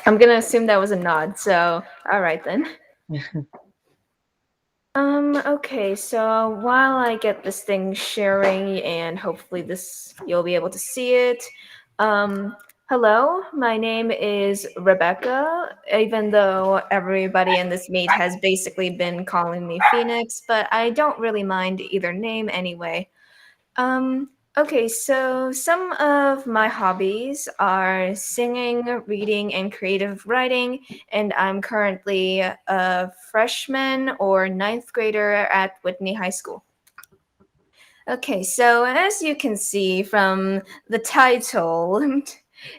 I'm gonna assume that was a nod. So, all right then. Okay, so while I get this thing sharing and hopefully this you'll be able to see it. Um, Hello, my name is Rebecca, even though everybody in this meet has basically been calling me Phoenix, but I don't really mind either name anyway. Okay, so some of my hobbies are singing, reading, and creative writing, and I'm currently a freshman or ninth grader at Whitney High School. Okay, so as you can see from the title,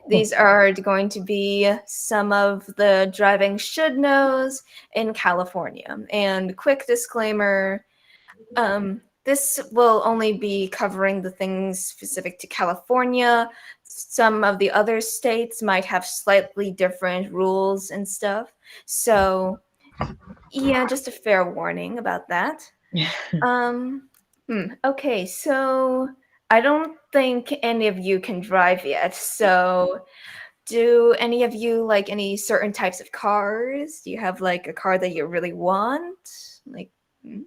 these are going to be some of the driving should knows in California. And quick disclaimer, this will only be covering the things specific to California. Some of the other states might have slightly different rules and stuff. So, yeah, just a fair warning about that. Um, okay, so I don't think any of you can drive yet. So, do any of you like any certain types of cars? Do you have like a car that you really want? Like, hmm?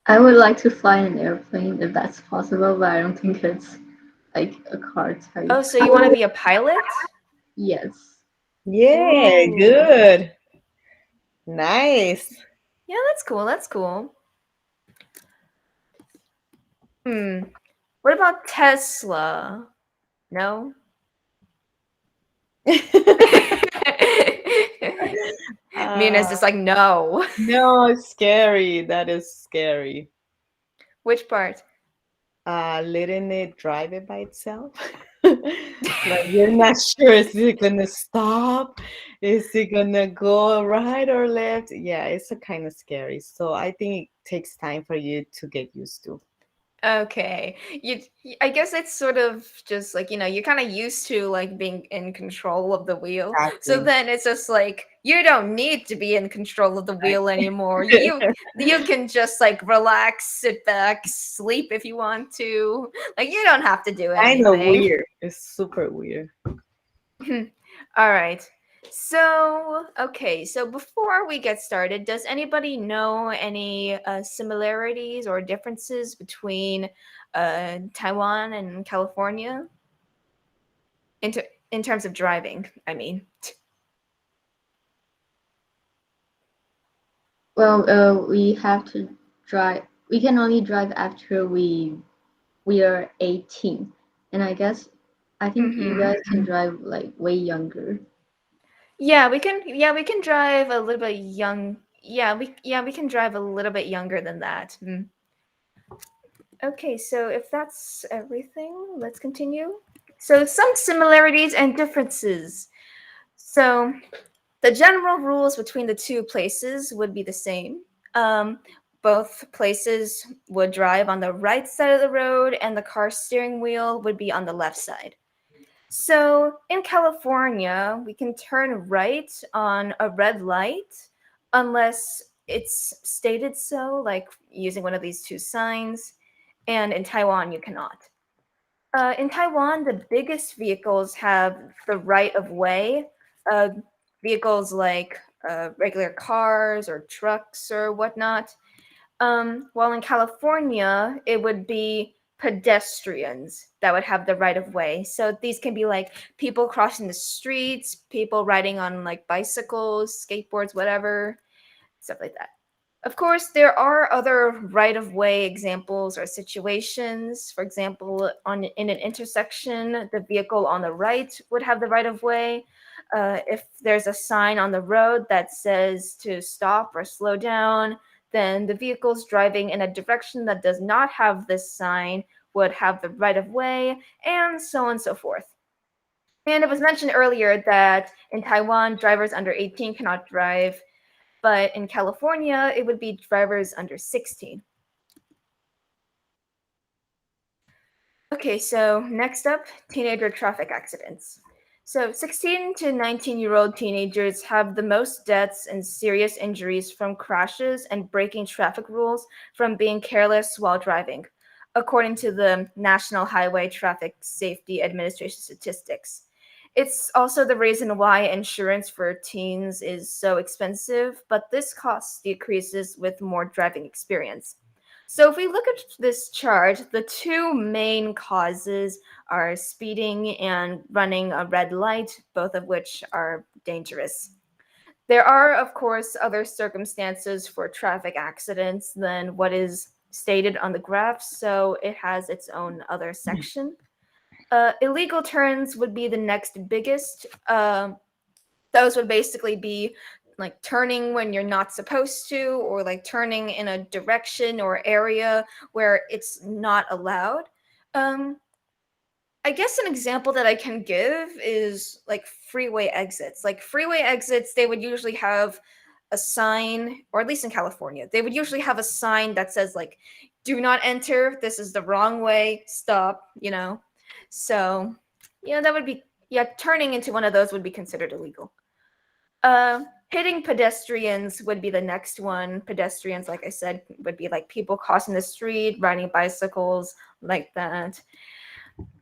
I would like to fly an airplane if that's possible, but I don't think it's like a car type. Oh, so you want to be a pilot? Yes. Yeah, Ooh. good. Nice. Yeah, that's cool. That's cool. Hmm. What about Tesla? No? Mina's uh, just like, no. no, it's scary. That is scary. Which part? Letting it drive it by itself. Like you're not sure is it gonna stop? Is it gonna go right or left? Yeah, it's a kind of scary. So I think it takes time for you to get used to. Okay. I guess it's sort of just like, you're kind of used to like being in control of the wheel. So Exactly. then it's just like you don't need to be in control of the wheel anymore. You can just like relax, sit back, sleep if you want to. Like you don't have to do Kind of anything. weird. It's super weird. All right. So, okay, so before we get started, does anybody know any similarities or differences between Taiwan and California in terms of driving? I mean, Well, we have to drive. We can only drive after we are 18, and I think you hmm guys can drive like way younger. yeah, we can. Yeah, we can drive a little bit young. Yeah, we can drive a little bit younger than that. Okay, so if that's everything, let's continue. So, some similarities and differences. So, the general rules between the two places would be the same. Um, both places would drive on the right side of the road, and the car steering wheel would be on the left side. So in California, we can turn right on a red light unless it's stated so, like using one of these two signs. And in Taiwan, you cannot. In Taiwan, the biggest vehicles have the right of way. Uh, Vehicles like regular cars or trucks or whatnot. While in California, it would be pedestrians that would have the right of way. So these can be like people crossing the streets, people riding on like bicycles, skateboards, whatever, stuff like that. Of course, there are other right of way examples or situations. For example, in an intersection, the vehicle on the right would have the right of way. If there's a sign on the road that says to stop or slow down, then the vehicles driving in a direction that does not have this sign would have the right of way, and so on and so forth. And it was mentioned earlier that in Taiwan, drivers under 18 cannot drive, but in California, it would be drivers under 16. Okay, so next up, teenager traffic accidents. So 16 to 19-year-old teenagers have the most deaths and serious injuries from crashes and breaking traffic rules from being careless while driving. according to the National Highway Traffic Safety Administration statistics. It's also the reason why insurance for teens is so expensive, but this cost decreases with more driving experience. So if we look at this chart, the two main causes are speeding and running a red light, both of which are dangerous. There are, of course, other circumstances for traffic accidents than what is stated on the graph, so it has its own other section. Illegal turns would be the next biggest. Those would basically be like turning when you're not supposed to, or like turning in a direction or area where it's not allowed. Um, I guess an example that I can give is like freeway exits. Like freeway exits, they would usually have a sign, or at least in California, they would usually have a sign that says like, "Do not enter. This is the wrong way. Stop." So that would be turning into one of those would be considered illegal. Hitting pedestrians would be the next one. Pedestrians, like I said, would be like people crossing the street, riding bicycles, like that.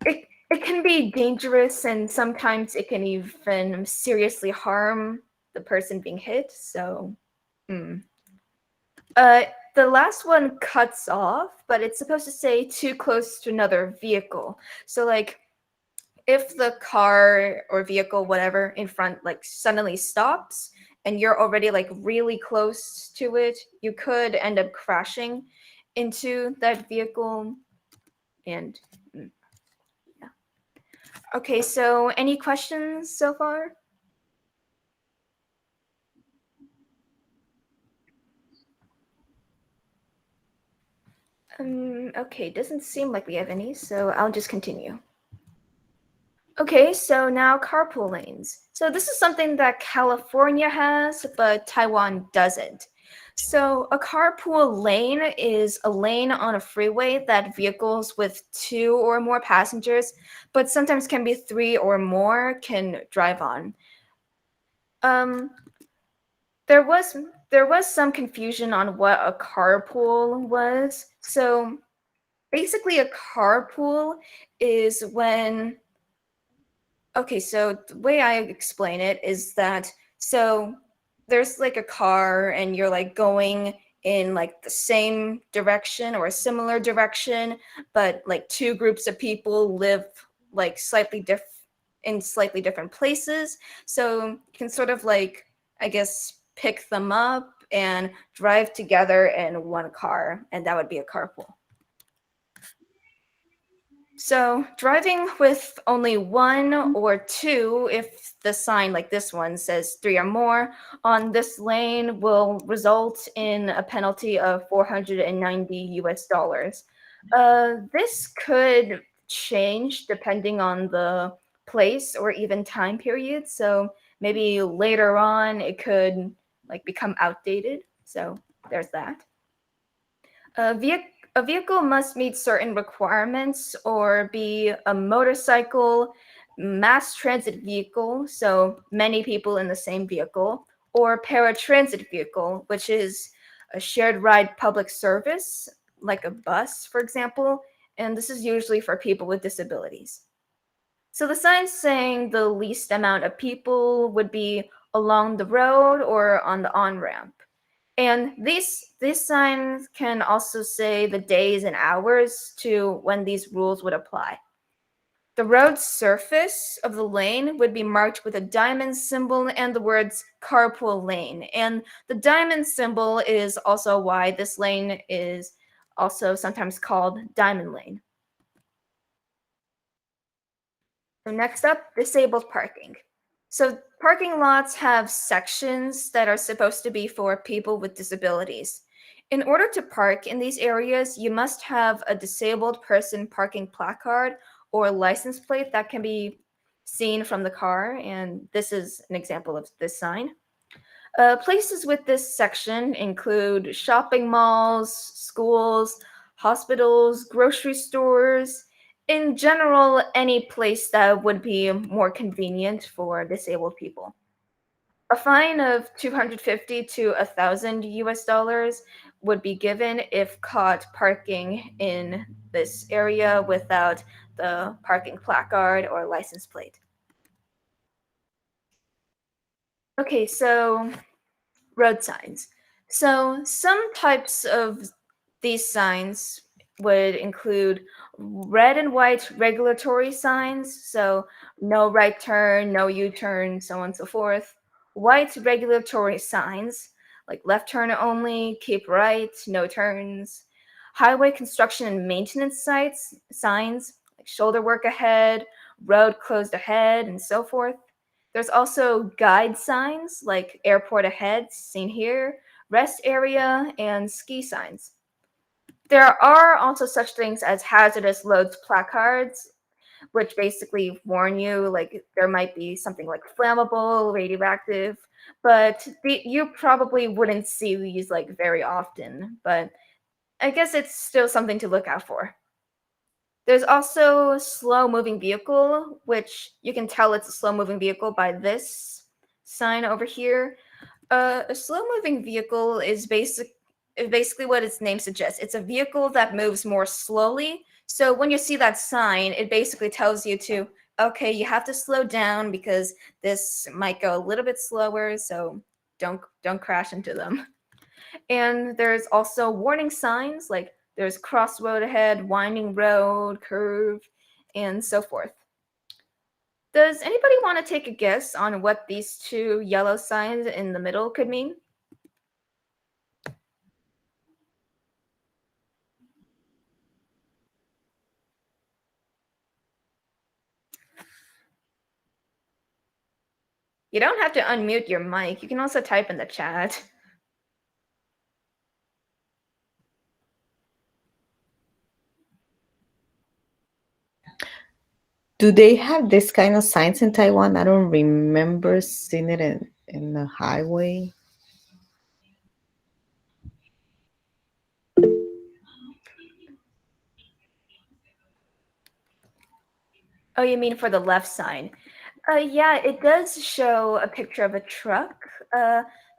It can be dangerous, and sometimes it can even seriously harm the person being hit. So, the last one cuts off, but it's supposed to say too close to another vehicle. So, like, if the car or vehicle, whatever, in front, like, suddenly stops and you're already, like, really close to it, you could end up crashing into that vehicle. And, yeah. Okay, so any questions so far? Okay, doesn't seem like we have any, so I'll just continue. Okay, so now carpool lanes. So this is something that California has, but Taiwan doesn't. So a carpool lane is a lane on a freeway that vehicles with 2 or more passengers, but sometimes can be 3 or more, can drive on. There was some confusion on what a carpool was. So basically a carpool is when so the way I explain it is that so there's like a car and you're like going in like the same direction or a similar direction, but like two groups of people live like in slightly different places. So you can sort of like, I guess, pick them up and drive together in one car, and that would be a carpool. So driving with only 1 or 2, if the sign like this one says 3 or more, on this lane will result in a penalty of $490. This could change depending on the place or even time period. So maybe later on it could like become outdated. So there's that. A vehicle must meet certain requirements or be a motorcycle, mass transit vehicle, so many people in the same vehicle, or paratransit vehicle, which is a shared ride public service, like a bus, for example, and this is usually for people with disabilities. So the sign saying the least amount of people would be along the road or on the on-ramp. And these signs can also say the days and hours to when these rules would apply. The road surface of the lane would be marked with a diamond symbol and the words carpool lane. And the diamond symbol is also why this lane is also sometimes called diamond lane. So next up, disabled parking. So parking lots have sections that are supposed to be for people with disabilities. In order to park in these areas, you must have a disabled person parking placard or license plate that can be seen from the car, and this is an example of this sign. Places with this section include shopping malls, schools, hospitals, grocery stores, in general, any place that would be more convenient for disabled people. A fine of 250 to 1,000 US dollars would be given if caught parking in this area without the parking placard or license plate. Okay, so road signs. So some types of these signs would include red and white regulatory signs, so no right turn, no U-turn, so on and so forth. White regulatory signs, like left turn only, keep right, no turns. Highway construction and maintenance sites signs, like shoulder work ahead, road closed ahead, and so forth. There's also guide signs like airport ahead, seen here, rest area, and ski signs. There are also such things as hazardous loads placards, which basically warn you like there might be something like flammable, radioactive, but you probably wouldn't see these like very often, but I guess it's still something to look out for. There's also slow moving vehicle, which you can tell it's a slow moving vehicle by this sign over here. A slow moving vehicle is basically what its name suggests. It's a vehicle that moves more slowly. So when you see that sign, it basically tells you to, okay, you have to slow down because this might go a little bit slower, so don't crash into them. And there's also warning signs like there's crossroad ahead, winding road, curve, and so forth. Does anybody want to take a guess on what these two yellow signs in the middle could mean? You don't have to unmute your mic. You can also type in the chat. Do they have this kind of signs in Taiwan? I don't remember seeing it in the highway. Oh, you mean for the left sign? Yeah, it does show a picture of a truck.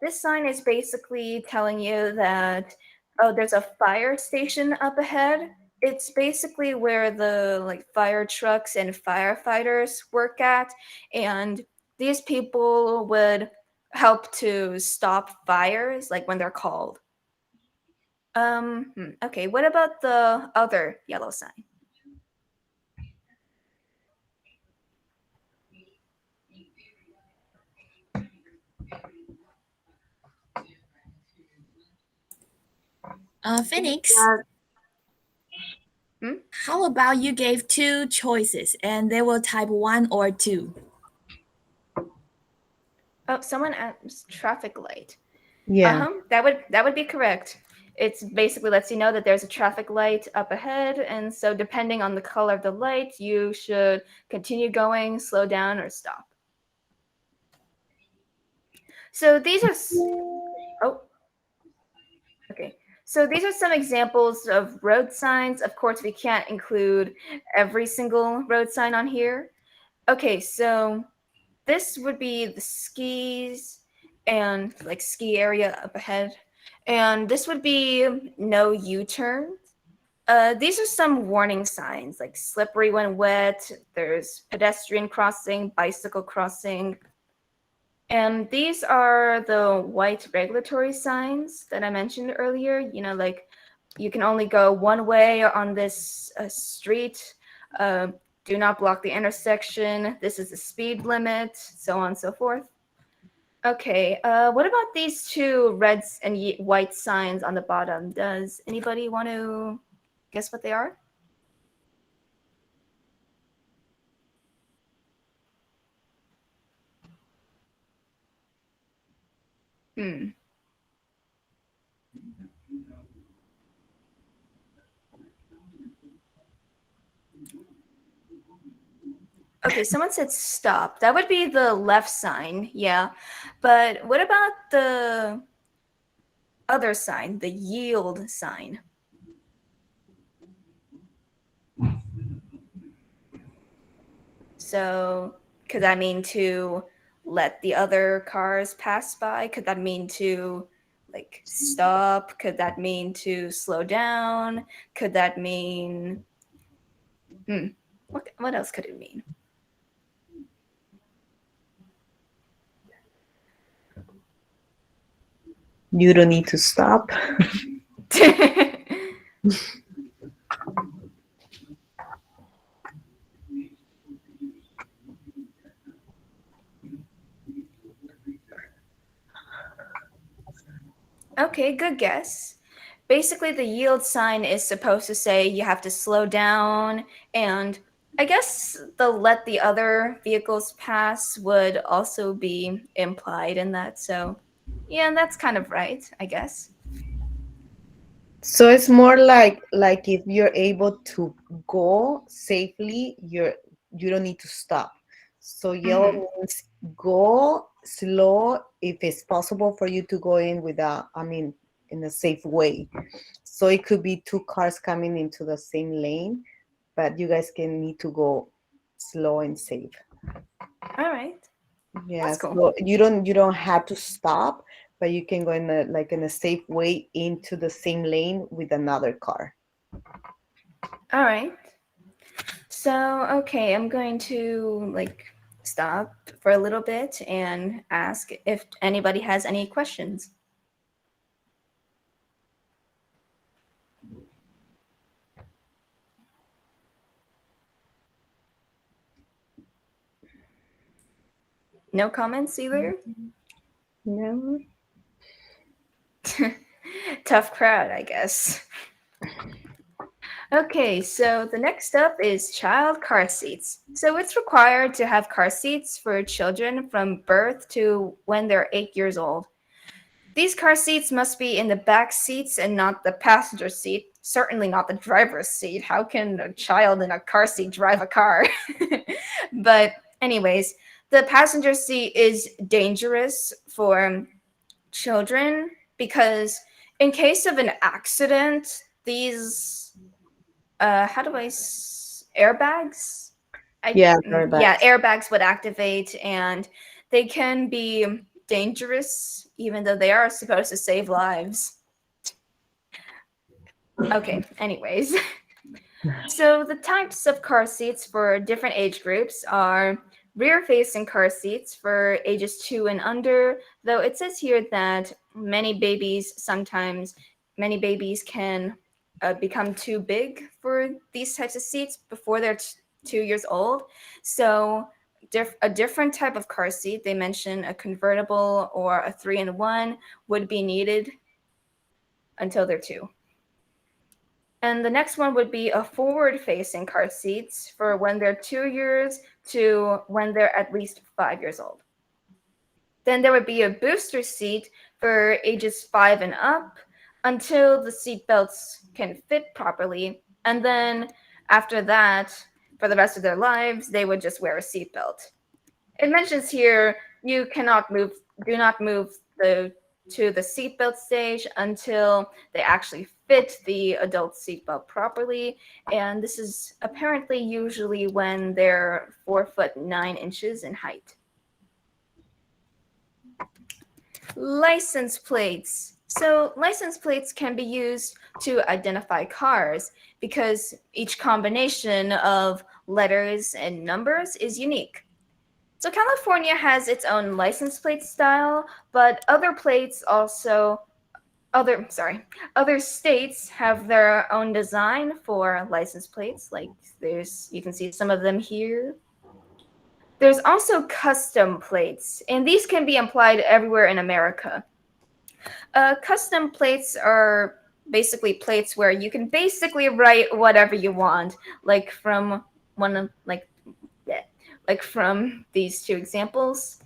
This sign is basically telling you that, oh, there's a fire station up ahead. It's basically where the like fire trucks and firefighters work at, and these people would help to stop fires, like when they're called. Okay, what about the other yellow sign? Phoenix, Hmm? how about you gave two choices and they will type one or two? Oh, someone asked traffic light. Yeah. That would be correct. It's basically lets you know that there's a traffic light up ahead, and so depending on the color of the light, you should continue going, slow down, or stop. So these are oh, okay. So these are some examples of road signs. Of course, we can't include every single road sign on here. Okay, so this would be the skis and like ski area up ahead. And this would be no U-turn. These are some warning signs like slippery when wet, there's pedestrian crossing, bicycle crossing. And these are the white regulatory signs that I mentioned earlier. Like you can only go one way on this street. Uh, do not block the intersection. This is the speed limit, so on and so forth. Okay, what about these two reds and white signs on the bottom? Does anybody want to guess what they are? Hmm. Okay, someone said stop. That would be the left sign, yeah. But what about the other sign, the yield sign? So, could that mean to let the other cars pass by? Could that mean to Like stop, could that mean to slow down? Could that mean what else could it mean? You don't need to stop. Okay, good guess. Basically, the yield sign is supposed to say you have to slow down, and I guess the let the other vehicles pass would also be implied in that. So, yeah, that's kind of right, I guess. So it's more like if you're able to go safely, you don't need to stop. So yellow means go slow if it's possible for you to go in without, I mean, in a safe way. So it could be two cars coming into the same lane, but you guys can need to go slow and safe. All right. Yeah, That's cool. so you don't have to stop, but you can go in a safe way into the same lane with another car. All right. So, okay, I'm going to stop for a little bit and ask if anybody has any questions. No comments either? No. Tough crowd, I guess. Okay, so the next up is child car seats. So it's required to have car seats for children from birth to when they're 8 years old. These car seats must be in the back seats and not the passenger seat. Certainly not the driver's seat. How can a child in a car seat drive a car? But, anyways, the passenger seat is dangerous for children because, in case of an accident, these how do airbags? Yeah, Yeah, airbags. airbags would activate, and they can be dangerous, even though they are supposed to save lives. Okay, anyways. So the types of car seats for different age groups are rear-facing car seats for ages 2 and under, though it says here that many babies can become too big for these types of seats before they're 2 years old. So a different type of car seat, they mention a convertible or a 3-in-1, would be needed until they're 2. And the next one would be a forward-facing car seats for when they're 2 years to when they're at least 5 years old. Then there would be a booster seat for ages 5 and up until the seat belts can fit properly. And then after that, for the rest of their lives, they would just wear a seatbelt. It mentions here do not move to the seatbelt stage until they actually fit the adult seatbelt properly, and this is apparently usually when they're 4'9" in height. License plates. So license plates can be used to identify cars because each combination of letters and numbers is unique. So California has its own license plate style, but other states have their own design for license plates. Like you can see some of them here. There's also custom plates, and these can be applied everywhere in America. Custom plates are basically plates where you can basically write whatever you want, like from from these two examples.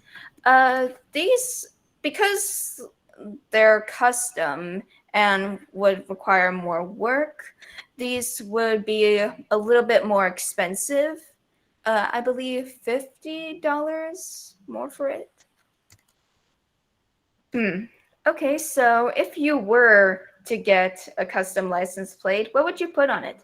These, because they're custom and would require more work, these would be a little bit more expensive. I believe $50 more for it. Okay, so if you were to get a custom license plate, what would you put on it?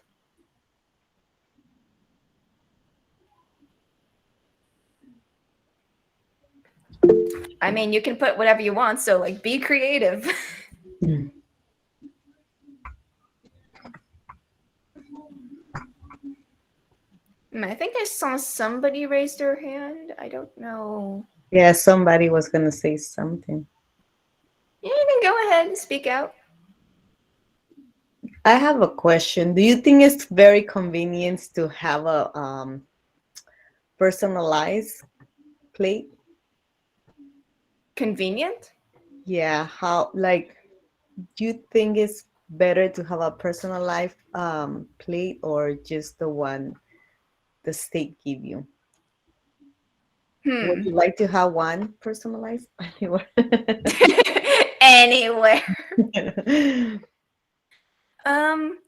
I mean, you can put whatever you want, so be creative. I think I saw somebody raise their hand. I don't know. Yeah, somebody was gonna say something. Yeah, you can go ahead and speak out. I have a question. Do you think it's very convenient to have a personalized plate? Convenient? Yeah, how like do you think it's better to have a personalized plate or just the one the state give you? Would Hmm. you like to have one personalized? Anywhere. Um,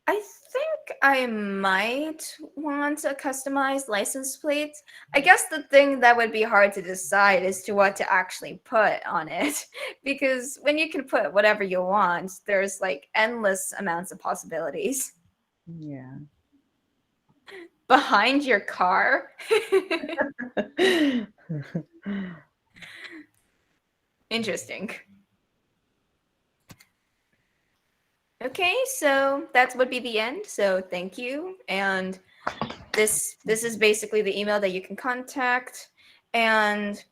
I think I might want a customized license plate. I guess the thing that would be hard to decide is to what to actually put on it. Because when you can put whatever you want, there's like endless amounts of possibilities. Yeah. Behind your car? Interesting. Okay, so that would be the end. So thank you. And this is basically the email that you can contact. And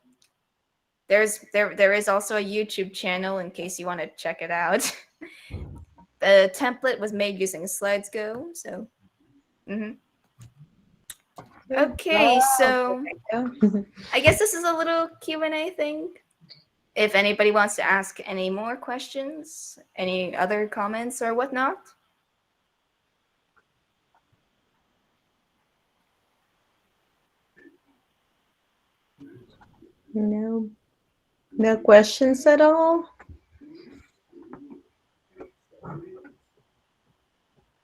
there is also a YouTube channel in case you want to check it out. The template was made using SlidesGo. So mhm. Good Okay, job. so Yeah. I guess this is a little Q&A thing. If anybody wants to ask any more questions, any other comments or whatnot. No, no questions at all.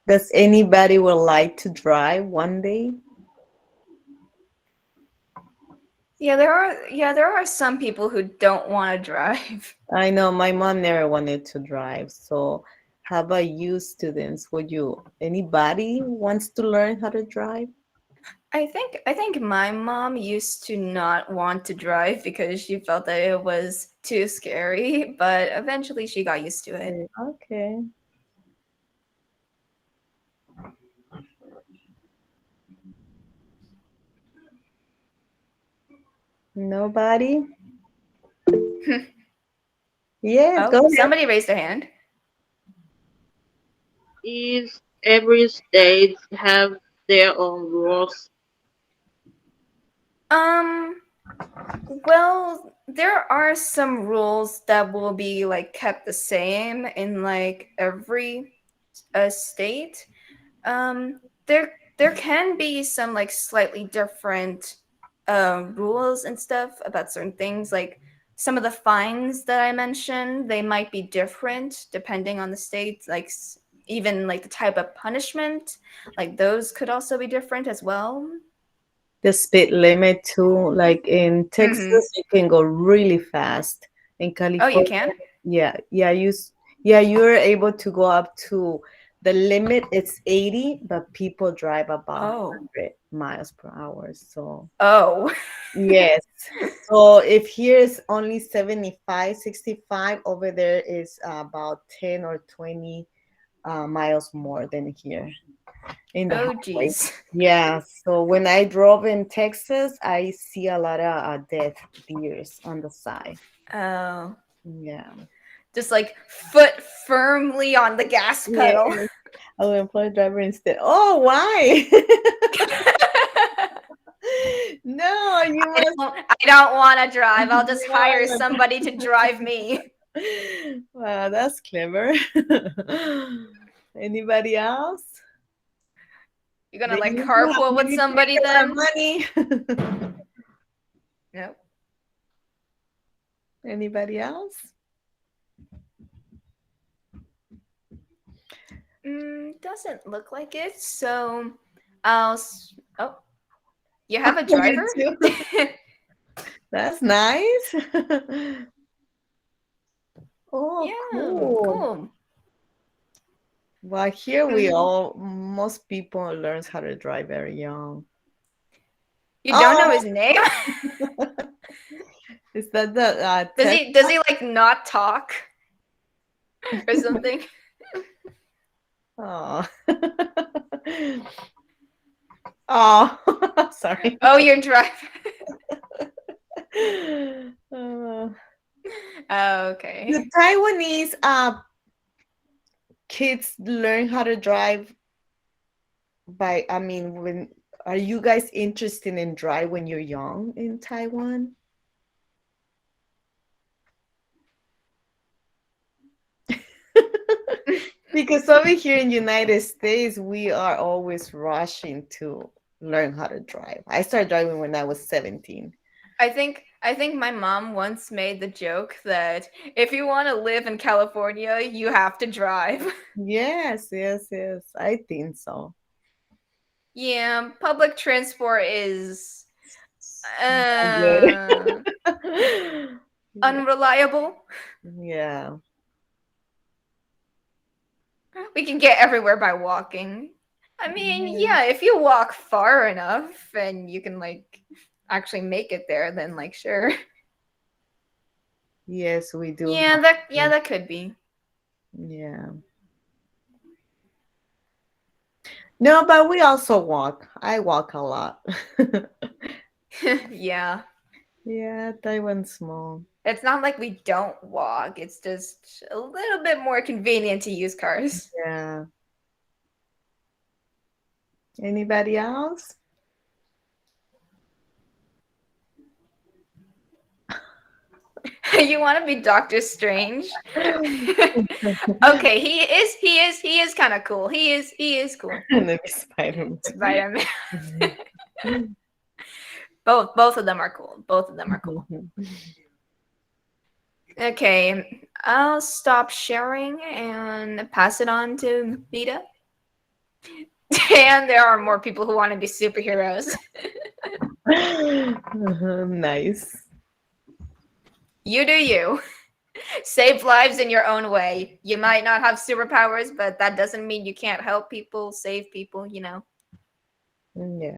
Does anybody would like to drive one day? There are some people who don't want to drive. I know my mom never wanted to drive. So, how about you, students? Would you? Anybody wants to learn how to drive? I think my mom used to not want to drive because she felt that it was too scary, but eventually she got used to it. Okay. Nobody? Yeah, go Oh, ahead. somebody raised their hand. Is every state have their own rules? Um, well, there are some rules that will be like kept the same in like every state. There can be some like slightly different rules and stuff about certain things. Like some of the fines that I mentioned, they might be different depending on the state. Like even like the type of punishment, like those could also be different as well. The speed limit too. Like in Mm-hmm. Texas, you can go really fast. In Oh, you California, can? yeah, you're able to go up to the limit. It's 80, but people drive about Oh. 100 miles per hour. So Oh. yes. So if here is only 75, 65, over there is about 10 or 20 miles more than here in the Oh, highway. geez. Yeah, so when I drove in Texas, I see a lot of dead deers on the side. Oh. Yeah. Just like foot firmly on the gas Yeah. pedal. I will employ driver instead. Oh, why? No, you must. I don't want to drive. I'll just hire somebody to drive me. Wow, that's clever. Anybody else? You're gonna They like need to have carpool with money to make somebody a lot of then? money. No. Anybody else? Doesn't look like it. So oh, you have a driver? You too. That's nice. Oh, Yeah, cool. cool. Well, here we Mhm. all, most people learns how to drive very young. You don't know Oh, his name? is that the Does test? he like not talk? or something. Oh. Oh, sorry. Oh, you're driving. Uh, Oh, okay. the Taiwanese kids learn how to drive by, I mean, when are you guys interested in drive when you're young in Taiwan? Because over here in United States, we are always rushing to learn how to drive. I started driving when I was 17. I think my mom once made the joke that if you want to live in California, you have to drive. Yes, yes, yes. I think so. Yeah, public transport is Not good. unreliable. Yeah. We can get everywhere by walking. I mean, Yeah. yeah, if you walk far enough and you can like actually make it there, then like sure. Yes, we do. Yeah, that could be. Yeah. No, but we also walk. I walk a lot. Yeah. Yeah, Taiwan's small. It's not like we don't walk. It's just a little bit more convenient to use cars. Yeah. Anybody else? You want to be Doctor Strange? Okay, he is kind of cool. He is cool. And then Spider-Man. Spider-Man. Both of them are cool. Both of them are cool. Okay, I'll stop sharing and pass it on to Vita. And there are more people who want to be superheroes. Nice. You do you. Save lives in your own way. You might not have superpowers, but that doesn't mean you can't help people, save people, you know. Yeah.